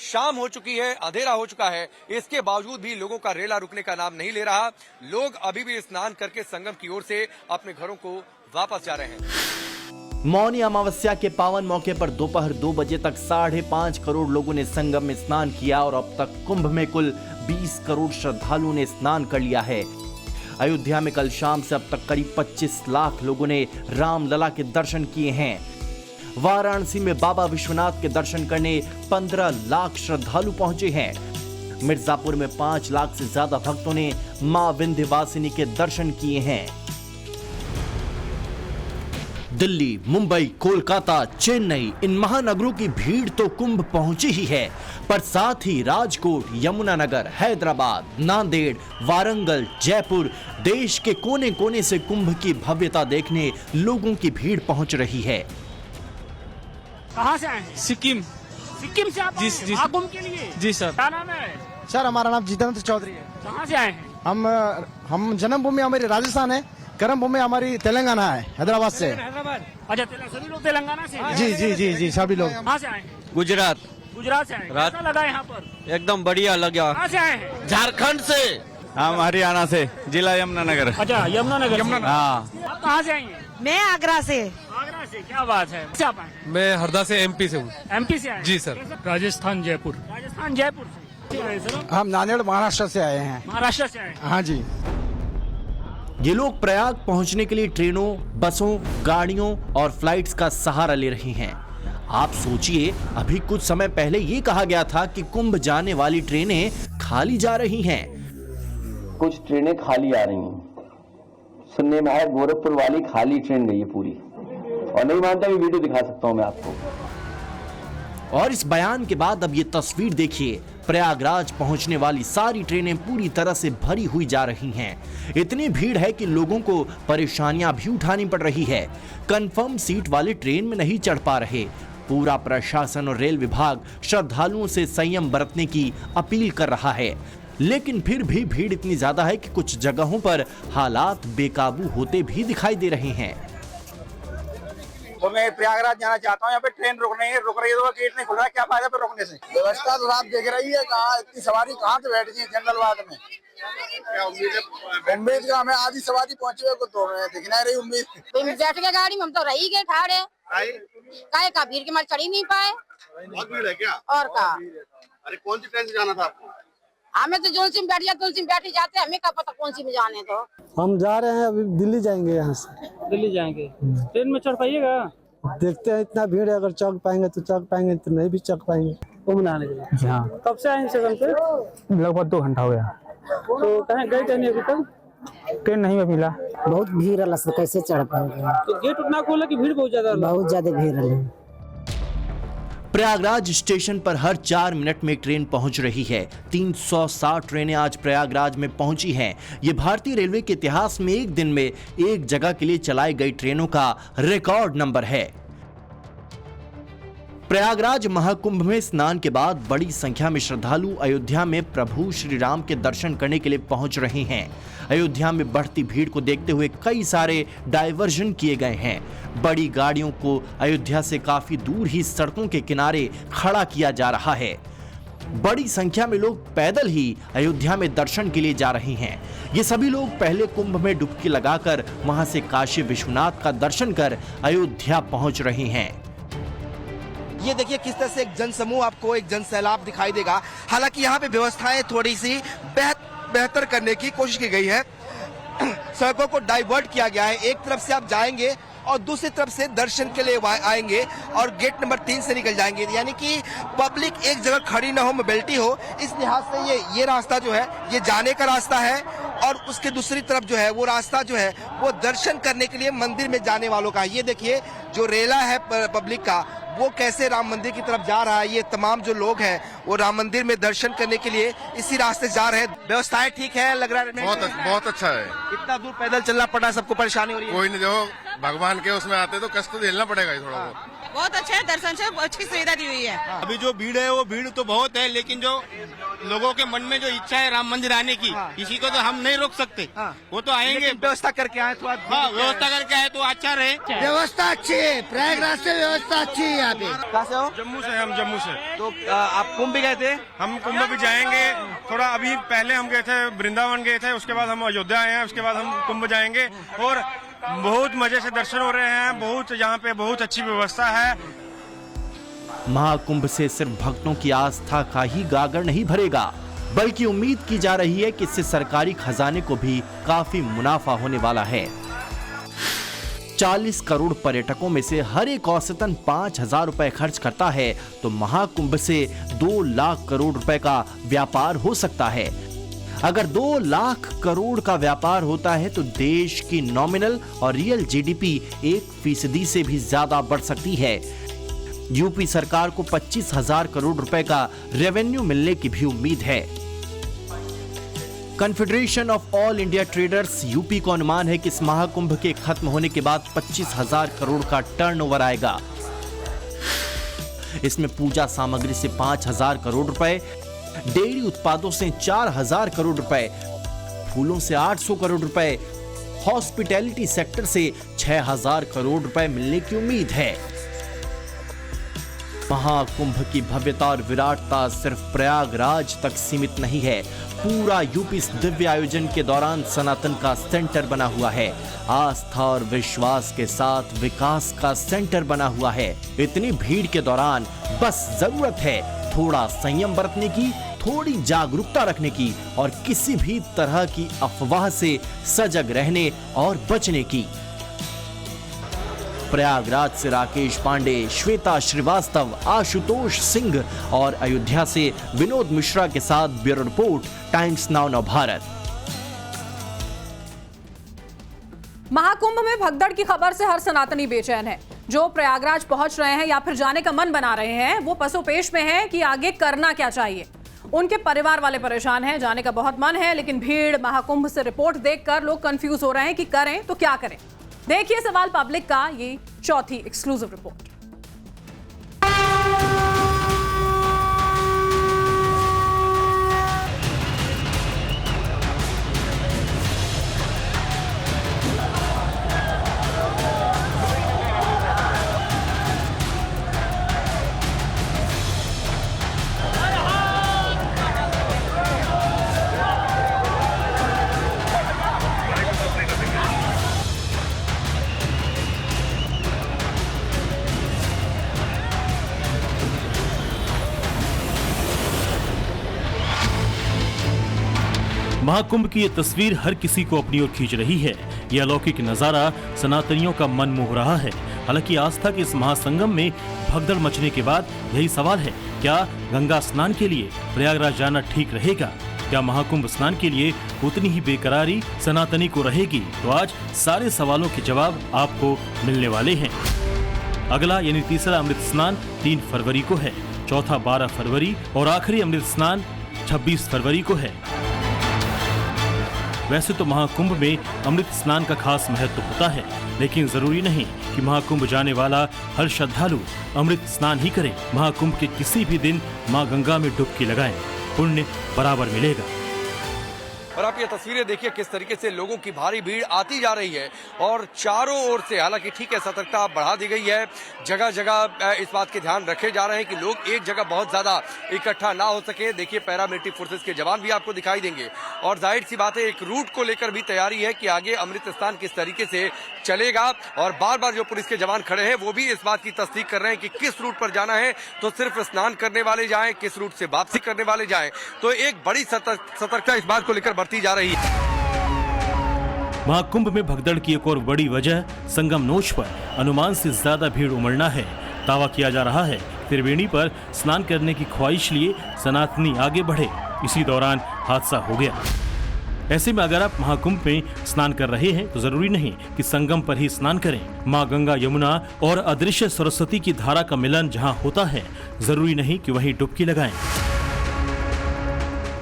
शाम हो चुकी है, अंधेरा हो चुका है, इसके बावजूद भी लोगों का रेला रुकने का नाम नहीं ले रहा। लोग अभी भी स्नान करके संगम की ओर से अपने घरों को वापस जा रहे हैं। मौनी अमावस्या के पावन मौके पर दोपहर 2 बजे तक 5.5 करोड़ लोगों ने संगम में स्नान किया और अब तक कुंभ में कुल 20 करोड़ श्रद्धालुओं ने स्नान कर लिया है। अयोध्या में कल शाम से अब तक करीब 25 लाख लोगों ने रामलला के दर्शन किए हैं। वाराणसी में बाबा विश्वनाथ के दर्शन करने 15 लाख श्रद्धालु पहुंचे हैं। मिर्जापुर में 5 लाख से ज्यादा भक्तों ने मां विंध्यवासिनी के दर्शन किए हैं। दिल्ली, मुंबई, कोलकाता, चेन्नई, इन महानगरों की भीड़ तो कुंभ पहुंची ही है, पर साथ ही राजकोट, यमुनानगर, हैदराबाद, नांदेड़, वारंगल, जयपुर, देश के कोने कोने से कुंभ की भव्यता देखने लोगों की भीड़ पहुंच रही है। कहाँ से आए हैं? सिक्किम से आप आए हैं? महाकुंभ के लिए? जी सर। क्या नाम है? सर हमारा नाम जितेंद्र चौधरी है। कहाँ से आए हैं? हम जन्मभूमि हमारी राजस्थान है, कर्म भूमि हमारी तेलंगाना है, हैदराबाद से। अच्छा, सभी लोग तेलंगाना से? जी सभी लोग। कहाँ से आए हैं? गुजरात से आए हैं। कैसा लगा यहाँ पर? एकदम बढ़िया लगा। कहाँ से आए हैं? झारखंड से। हम हरियाणा से, जिला यमुनानगर। अच्छा, यमुनानगर। हाँ। आप कहाँ से आई हैं? मैं आगरा से। आगरा से, क्या बात है। कैसे आप आए? मैं हरदा से, एमपी से हूँ। एमपी से आए? जी सर। राजस्थान जयपुर से। हम नांदेड़ महाराष्ट्र से आए हैं। महाराष्ट्र से आए? हाँ जी। ये लोग प्रयाग पहुंचने के लिए ट्रेनों, बसों, गाड़ियों और फ्लाइट्स का सहारा ले रहे हैं। आप सोचिए, अभी कुछ समय पहले ये कहा गया था कि कुंभ जाने वाली ट्रेनें खाली जा रही हैं। कुछ ट्रेनें खाली आ रही हैं। सुनने में आया गोरखपुर वाली खाली ट्रेन गई है पूरी, और नहीं मानता भी वीडियो दिखा सकता हूं मैं आपको। और इस बयान के बाद अब ये तस्वीर देखिए, प्रयागराज पहुंचने वाली सारी ट्रेनें पूरी तरह से भरी हुई जा रही हैं। इतनी भीड़ है कि लोगों को परेशानियां भी उठानी पड़ रही है। कंफर्म सीट वाले ट्रेन में नहीं चढ़ पा रहे। पूरा प्रशासन और रेल विभाग श्रद्धालुओं से संयम बरतने की अपील कर रहा है, लेकिन फिर भी भीड़ इतनी ज्यादा है कि कुछ जगहों पर हालात बेकाबू होते भी दिखाई दे रहे हैं। तो मैं प्रयागराज जाना चाहता हूँ, यहाँ पे ट्रेन रुक रही है तो गेट नहीं खुल रहा है, क्या फायदा पे रुकने से? व्यवस्था तो आप देख रही है, कहाँ इतनी सवारी कहाँ से बैठ गई जनरल वार्ड में। उम्मीद का हमें आधी सवारी पहुँचे हुए को तो दिख नहीं रही उम्मीद। बैठ के गाड़ी में हम तो रही गए ठाड़े, काहे का भीड़ के मारे चढ़ ही नहीं पाए। बहुत भीड़ है क्या? और का? अरे कौन सी ट्रेन से जाना था आपको? हमें तो जो सी में बैठ जाए तो सी में बैठ ही जाते हैं, हमें क्या पता कौन सी में जाने। तो हम जा रहे हैं, अभी दिल्ली जाएंगे, यहाँ से दिल्ली जाएंगे। ट्रेन में चढ़ पाइएगा? देखते हैं, इतना भीड़ है, अगर चौक पाएंगे तो चौक पाएंगे, तो नहीं भी चौक पाएंगे। कुंभ नहाने के लिए? हाँ। कब से आए स्टेशन पे? लगभग 2 घंटा हो गया। तो कहीं गए कहीं अभी तक? ट्रेन नहीं मिला, बहुत भीड़ है, कैसे चढ़ पाएंगे? तो गेट उतना खोला कि भीड़ बहुत ज्यादा भीड़ है। प्रयागराज स्टेशन पर हर 4 मिनट में एक ट्रेन पहुंच रही है। 360 ट्रेनें आज प्रयागराज में पहुंची हैं। ये भारतीय रेलवे के इतिहास में एक दिन में एक जगह के लिए चलाई गई ट्रेनों का रिकॉर्ड नंबर है। प्रयागराज महाकुंभ में स्नान के बाद बड़ी संख्या में श्रद्धालु अयोध्या में प्रभु श्री राम के दर्शन करने के लिए पहुंच रहे हैं। अयोध्या में बढ़ती भीड़ को देखते हुए कई सारे डायवर्जन किए गए हैं। बड़ी गाड़ियों को अयोध्या से काफी दूर ही सड़कों के किनारे खड़ा किया जा रहा है। बड़ी संख्या में लोग पैदल ही अयोध्या में दर्शन के लिए जा रहे हैं। ये सभी लोग पहले कुंभ में डुबकी लगाकर वहां से काशी विश्वनाथ का दर्शन कर अयोध्या पहुंच रहे हैं। ये देखिए किस तरह से एक जनसमूह, आपको एक जन सैलाब दिखाई देगा। हालांकि यहाँ पे व्यवस्थाएं थोड़ी सी बेहतर करने की कोशिश की गई है। सड़कों को डाइवर्ट किया गया है। एक तरफ से आप जाएंगे और दूसरी तरफ से दर्शन के लिए आएंगे और गेट नंबर 3 से निकल जाएंगे, यानी कि पब्लिक एक जगह खड़ी ना हो, मोबिलिटी हो। इस लिहाज से ये रास्ता जो है ये जाने का रास्ता है और उसके दूसरी तरफ जो है वो रास्ता जो है वो दर्शन करने के लिए मंदिर में जाने वालों का। ये देखिए जो रेला है पब्लिक का वो कैसे राम मंदिर की तरफ जा रहा है। ये तमाम जो लोग हैं वो राम मंदिर में दर्शन करने के लिए इसी रास्ते जा रहे हैं। व्यवस्थाएं ठीक है, लग रहा है बहुत अच्छा है। इतना दूर पैदल चलना पड़ा, सबको परेशानी हो रही है। कोई नहीं, देखो भगवान के उसमें आते तो कष्ट तो झेलना पड़ेगा ही थोड़ा बहुत। बहुत अच्छा है, दर्शन से अच्छी सुविधा दी हुई है। अभी जो भीड़ है वो भीड़ तो बहुत है, लेकिन जो लोगों के मन में जो इच्छा है राम मंदिर आने की, इसी को तो हम नहीं रोक सकते। वो तो आएंगे, व्यवस्था करके आए तो व्यवस्था करके आए तो अच्छा रहे। व्यवस्था अच्छी है, प्रयागराज से व्यवस्था अच्छी है। यहाँ पे कहाँ से हो? जम्मू से, हम जम्मू से। तो आप कुंभ भी गए थे? हम कुंभ भी जाएंगे। थोड़ा अभी पहले हम गए थे, वृंदावन गए थे, उसके बाद हम अयोध्या आए हैं, उसके बाद हम कुंभ जाएंगे और बहुत मजे से दर्शन हो रहे हैं। बहुत यहाँ पे बहुत अच्छी व्यवस्था है। महाकुंभ से सिर्फ भक्तों की आस्था का ही गागर नहीं भरेगा, बल्कि उम्मीद की जा रही है कि इससे सरकारी खजाने को भी काफी मुनाफा होने वाला है। 40 करोड़ पर्यटकों में से हर एक औसतन 5,000 रुपए खर्च करता है, तो महाकुंभ से 2 लाख करोड़ रुपए का व्यापार हो सकता है। अगर 2 लाख करोड़ का व्यापार होता है तो देश की नॉमिनल और रियल जीडीपी 1% से भी ज्यादा बढ़ सकती है। यूपी सरकार को 25,000 करोड़ रुपए का रेवेन्यू मिलने की भी उम्मीद है। Confederation of all India traders UP को अनुमान है कि इस महाकुंभ के खत्म होने के बाद 25,000 करोड़ का टर्नओवर आएगा। इसमें पूजा सामग्री से 5,000 करोड़ रुपए, डेयरी उत्पादों से 4,000 करोड़ रुपए, फूलों से 800 करोड़ रुपए, हॉस्पिटैलिटी सेक्टर से 6,000 करोड़ रुपए मिलने की उम्मीद है। महाकुंभ की भव्यता और विराटता सिर्फ प्रयागराज तक सीमित नहीं है। पूरा यूपी इस दिव्य आयोजन के दौरान सनातन का सेंटर बना हुआ है। आस्था और विश्वास के साथ विकास का सेंटर बना हुआ है। इतनी भीड़ के दौरान बस जरूरत है थोड़ा संयम बरतने की, थोड़ी जागरूकता रखने की और किसी भी तरह की अफवाह से सजग रहने और बचने की। प्रयागराज से राकेश पांडे, श्वेता श्रीवास्तव, आशुतोष सिंह और अयोध्या से विनोद मिश्रा के साथ bureau report, Times Now Navbharat. Mahakumbh में भगदड़ की खबर से हर सनातनी बेचैन है। जो प्रयागराज पहुंच रहे हैं या फिर जाने का मन बना रहे हैं वो पसोपेश में है कि आगे करना क्या चाहिए। उनके परिवार वाले परेशान हैं, जाने का बहुत मन है, लेकिन भीड़, महाकुंभ से रिपोर्ट देखकर लोग कंफ्यूज हो रहे हैं कि करें तो क्या करें। देखिए सवाल पब्लिक का ये चौथी एक्सक्लूसिव रिपोर्ट। महाकुंभ की ये तस्वीर हर किसी को अपनी ओर खींच रही है। ये अलौकिक नजारा सनातनियों का मन मोह रहा है। हालांकि आस्था के इस महासंगम में भगदड़ मचने के बाद यही सवाल है, क्या गंगा स्नान के लिए प्रयागराज जाना ठीक रहेगा? क्या महाकुंभ स्नान के लिए उतनी ही बेकरारी सनातनी को रहेगी? तो आज सारे सवालों के जवाब आपको मिलने वाले हैं। अगला यानी तीसरा अमृत स्नान 3 फरवरी को है, चौथा 12 फरवरी और आखिरी अमृत स्नान 26 फरवरी को है। वैसे तो महाकुंभ में अमृत स्नान का खास महत्व होता है, लेकिन जरूरी नहीं कि महाकुंभ जाने वाला हर श्रद्धालु अमृत स्नान ही करे। महाकुंभ के किसी भी दिन मां गंगा में डुबकी लगाएं, पुण्य बराबर मिलेगा। और आप ये तस्वीरें देखिए किस तरीके से लोगों की भारी भीड़ आती जा रही है और चारों ओर से, हालांकि ठीक है सतर्कता बढ़ा दी गई है, जगह जगह इस बात के ध्यान रखे जा रहे हैं कि लोग एक जगह बहुत ज्यादा इकट्ठा ना हो सके। देखिए पैरामिलिट्री फोर्सेस के जवान भी आपको दिखाई देंगे और जाहिर सी बात है एक रूट को लेकर भी तैयारी है कि आगे अमृत स्नान किस तरीके से चलेगा। और बार बार जो पुलिस के जवान खड़े हैं वो भी इस बात की तस्दीक कर रहे हैं कि किस रूट पर जाना है तो सिर्फ स्नान करने वाले जाएं, किस रूट से वापसी करने वाले जाएं। तो एक बड़ी सतर्कता इस बात को लेकर बरती जा रही है। महाकुंभ में भगदड़ की एक और बड़ी वजह संगम नोच पर अनुमान से ज्यादा भीड़ उमड़ना है। दावा किया जा रहा है त्रिवेणी पर स्नान करने की ख्वाहिश लिए सनातनी आगे बढ़े, इसी दौरान हादसा हो गया। ऐसे में अगर आप महाकुंभ में स्नान कर रहे हैं तो जरूरी नहीं कि संगम पर ही स्नान करें। मां गंगा, यमुना और अदृश्य सरस्वती की धारा का मिलन जहां होता है, जरूरी नहीं कि वहीं डुबकी लगाएं।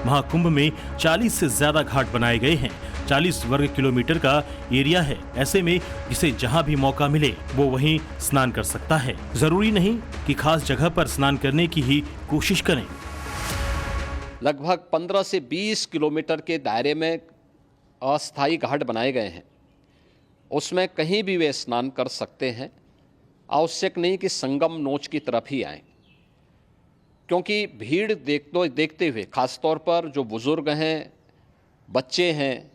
महाकुंभ में 40 से ज्यादा घाट बनाए गए हैं। 40 वर्ग किलोमीटर का एरिया है। ऐसे में जिसे जहां भी मौका मिले वो वहीं स्नान कर सकता है। जरूरी नहीं कि खास जगह पर स्नान करने की ही कोशिश करें। लगभग 15 से 20 किलोमीटर के दायरे में अस्थायी घाट बनाए गए हैं। उसमें कहीं भी वे स्नान कर सकते हैं। आवश्यक नहीं कि संगम नोच की तरफ ही आएं, क्योंकि भीड़ देखते हुए खासतौर पर जो बुजुर्ग हैं, बच्चे हैं,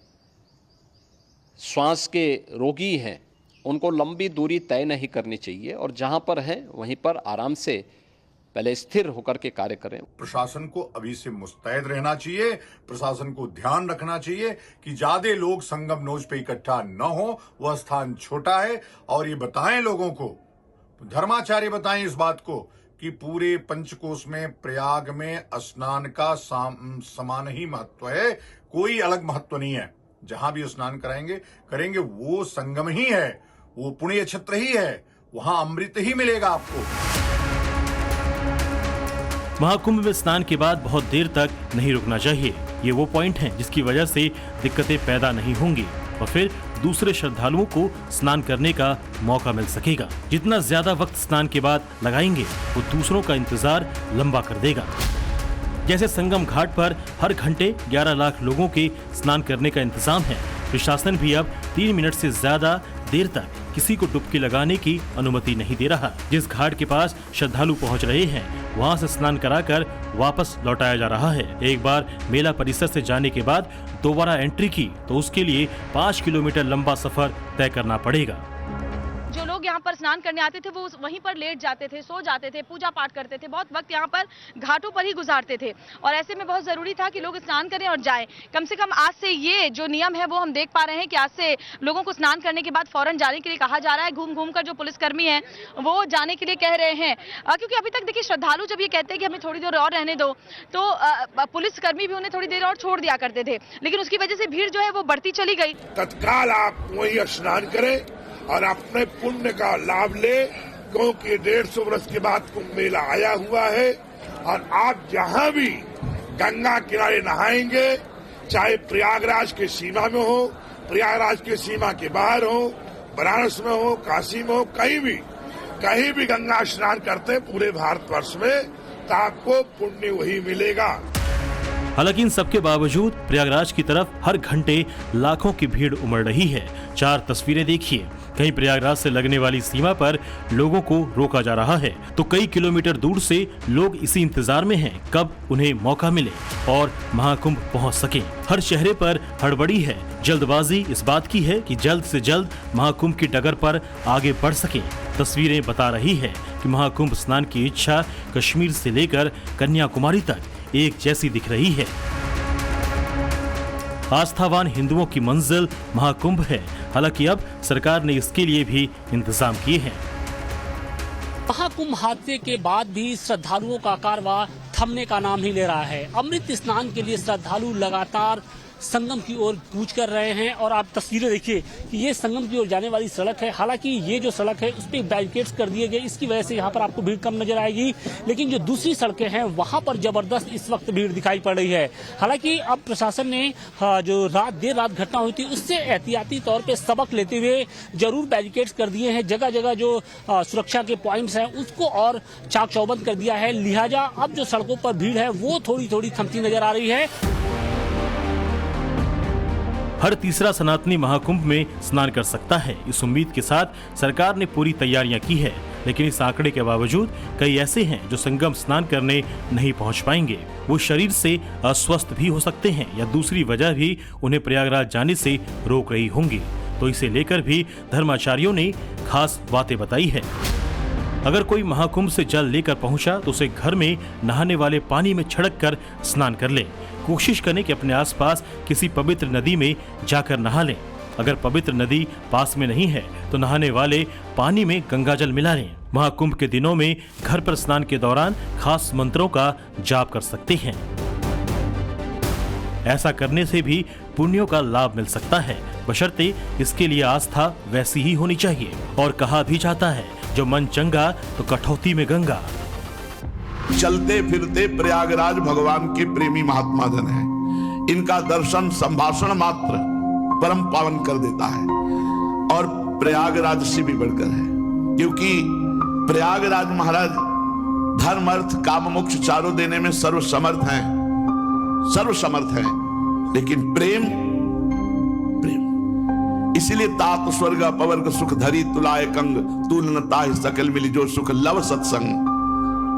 श्वास के रोगी हैं, उनको लंबी दूरी तय नहीं करनी चाहिए और जहां पर हैं वहीं पर आराम से पहले स्थिर होकर के कार्य करें। प्रशासन को अभी से मुस्तैद रहना चाहिए। प्रशासन को ध्यान रखना चाहिए कि ज्यादा लोग संगम नोच पे इकट्ठा न हो। वह स्थान छोटा है और ये बताएं लोगों को, धर्माचार्य बताएं इस बात को कि पूरे पंचकोश में प्रयाग में स्नान का समान ही महत्व है, कोई अलग महत्व नहीं है। जहां भी स्नान करेंगे वो संगम ही है, वो पुण्य क्षेत्र ही है, वहां अमृत ही मिलेगा आपको। महाकुंभ में स्नान के बाद बहुत देर तक नहीं रुकना चाहिए। ये वो पॉइंट हैं जिसकी वजह से दिक्कतें पैदा नहीं होंगी और फिर दूसरे श्रद्धालुओं को स्नान करने का मौका मिल सकेगा। जितना ज्यादा वक्त स्नान के बाद लगाएंगे वो दूसरों का इंतजार लंबा कर देगा। जैसे संगम घाट पर हर घंटे 11 लाख लोगों के स्नान करने का इंतजाम है, प्रशासन भी अब 3 मिनट से ज्यादा देर तक किसी को डुबकी लगाने की अनुमति नहीं दे रहा। जिस घाट के पास श्रद्धालु पहुंच रहे हैं वहां से स्नान कराकर वापस लौटाया जा रहा है। एक बार मेला परिसर से जाने के बाद दोबारा एंट्री की तो उसके लिए 5 किलोमीटर लंबा सफर तय करना पड़ेगा। जो लोग यहाँ पर स्नान करने आते थे वो वहीं पर लेट जाते थे, सो जाते थे, पूजा पाठ करते थे, बहुत वक्त यहाँ पर घाटों पर ही गुजारते थे और ऐसे में बहुत जरूरी था कि लोग स्नान करें और जाएं। कम से कम आज से ये जो नियम है वो हम देख पा रहे हैं कि आज से लोगों को स्नान करने के बाद फौरन जाने के लिए कहा जा रहा है। घूम घूम कर जो पुलिसकर्मी हैं वो जाने के लिए कह रहे हैं, क्योंकि अभी तक देखिए श्रद्धालु जब ये कहते हैं कि हमें थोड़ी देर और रहने दो तो पुलिसकर्मी भी उन्हें थोड़ी देर और छोड़ दिया करते थे, लेकिन उसकी वजह से भीड़ जो है वो बढ़ती चली गई। तत्काल आप वही स्नान करें और अपने पुण्य का लाभ ले, क्योंकि 150 वर्ष के बाद कुंभ मेला आया हुआ है और आप जहां भी गंगा किनारे नहाएंगे, चाहे प्रयागराज के सीमा में हो, प्रयागराज के सीमा के बाहर हो, बनारस में हो, काशी में हो, कहीं भी गंगा स्नान करते पूरे भारतवर्ष में तो आपको पुण्य वही मिलेगा। हालांकि इन सबके बावजूद प्रयागराज की तरफ हर घंटे लाखों की भीड़ उमड़ रही है। 4 तस्वीरें देखिए। कहीं प्रयागराज से लगने वाली सीमा पर लोगों को रोका जा रहा है तो कई किलोमीटर दूर से लोग इसी इंतजार में हैं कब उन्हें मौका मिले और महाकुंभ पहुंच सकें। हर चेहरे पर हड़बड़ी है, जल्दबाजी इस बात की है कि जल्द से जल्द महाकुंभ की डगर पर आगे बढ़ सकें। तस्वीरें बता रही है कि महाकुंभ स्नान की इच्छा कश्मीर से लेकर कन्याकुमारी तक एक जैसी दिख रही है। आस्थावान हिंदुओं की मंजिल महाकुंभ है। हालांकि अब सरकार ने इसके लिए भी इंतजाम किए हैं। महाकुंभ हादसे के बाद भी श्रद्धालुओं का कारवां थमने का नाम ही ले रहा है। अमृत स्नान के लिए श्रद्धालु लगातार संगम की ओर कूच कर रहे हैं और आप तस्वीरें देखिए कि ये संगम की ओर जाने वाली सड़क है। हालांकि ये जो सड़क है उस पर बैरिकेड्स कर दिए गए, इसकी वजह से यहाँ पर आपको भीड़ कम नजर आएगी, लेकिन जो दूसरी सड़कें हैं वहां पर जबरदस्त इस वक्त भीड़ दिखाई पड़ रही है। हालांकि अब प्रशासन ने जो देर रात घटना हुई थी उससे एहतियाती तौर पर सबक लेते हुए जरूर बैरिकेड्स कर दिए हैं। जगह जगह जो सुरक्षा के पॉइंट्स हैं उसको और चाक चौबंद कर दिया है। लिहाजा अब जो सड़कों पर भीड़ है वो थोड़ी थोड़ी थमती नजर आ रही है। हर तीसरा सनातनी महाकुंभ में स्नान कर सकता है। इस उम्मीद के साथ सरकार ने पूरी तैयारियां की है, लेकिन इस आंकड़े के बावजूद कई ऐसे हैं जो संगम स्नान करने नहीं पहुंच पाएंगे। वो शरीर से अस्वस्थ भी हो सकते हैं या दूसरी वजह भी उन्हें प्रयागराज जाने से रोक रही होंगी। तो इसे लेकर भी धर्माचार्यों ने खास बातें बताई है। अगर कोई महाकुंभ से जल लेकर पहुंचा तो उसे घर में नहाने वाले पानी में छिड़क कर स्नान कर ले। कोशिश करें कि अपने आसपास किसी पवित्र नदी में जाकर नहा लें। अगर पवित्र नदी पास में नहीं है तो नहाने वाले पानी में गंगाजल मिला लें। महाकुंभ के दिनों में घर पर स्नान के दौरान खास मंत्रों का जाप कर सकते हैं। ऐसा करने से भी पुण्यों का लाभ मिल सकता है, बशर्ते इसके लिए आस्था वैसी ही होनी चाहिए। और कहा भी जाता है, जो मन चंगा तो कठौती में गंगा। चलते फिरते प्रयागराज भगवान के प्रेमी महात्मा जन हैं। इनका दर्शन संभाषण मात्र परम पावन कर देता है और प्रयागराज से भी बढ़कर है, क्योंकि प्रयागराज महाराज धर्म अर्थ काम मोक्ष चारों देने में सर्वसमर्थ हैं, लेकिन प्रेम इसीलिए तात स्वर्ग अपवर्ग सुख धरी तुलाए कंग तुलनता सकल मिली जो सुख लव सत्संग।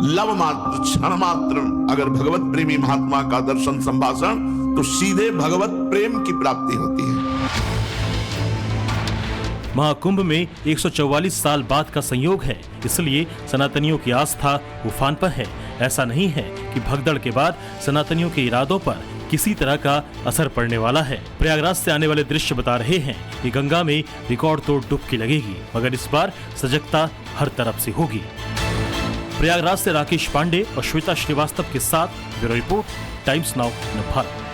लव मात्र क्षण मात्र अगर भगवत प्रेमी महात्मा का दर्शन संभाषण तो सीधे भगवत प्रेम की प्राप्ति होती है। महाकुंभ में 144 साल बाद का संयोग है, इसलिए सनातनियों की आस्था उफान पर है। ऐसा नहीं है कि भगदड़ के बाद सनातनियों के इरादों पर किसी तरह का असर पड़ने वाला है। प्रयागराज से आने वाले दृश्य बता रहे हैं कि गंगा में रिकॉर्ड तोड़ डुबकी लगेगी, मगर इस बार सजगता हर तरफ से होगी। प्रयागराज से राकेश पांडे और श्वेता श्रीवास्तव के साथ bureau report, Times Now Bharat.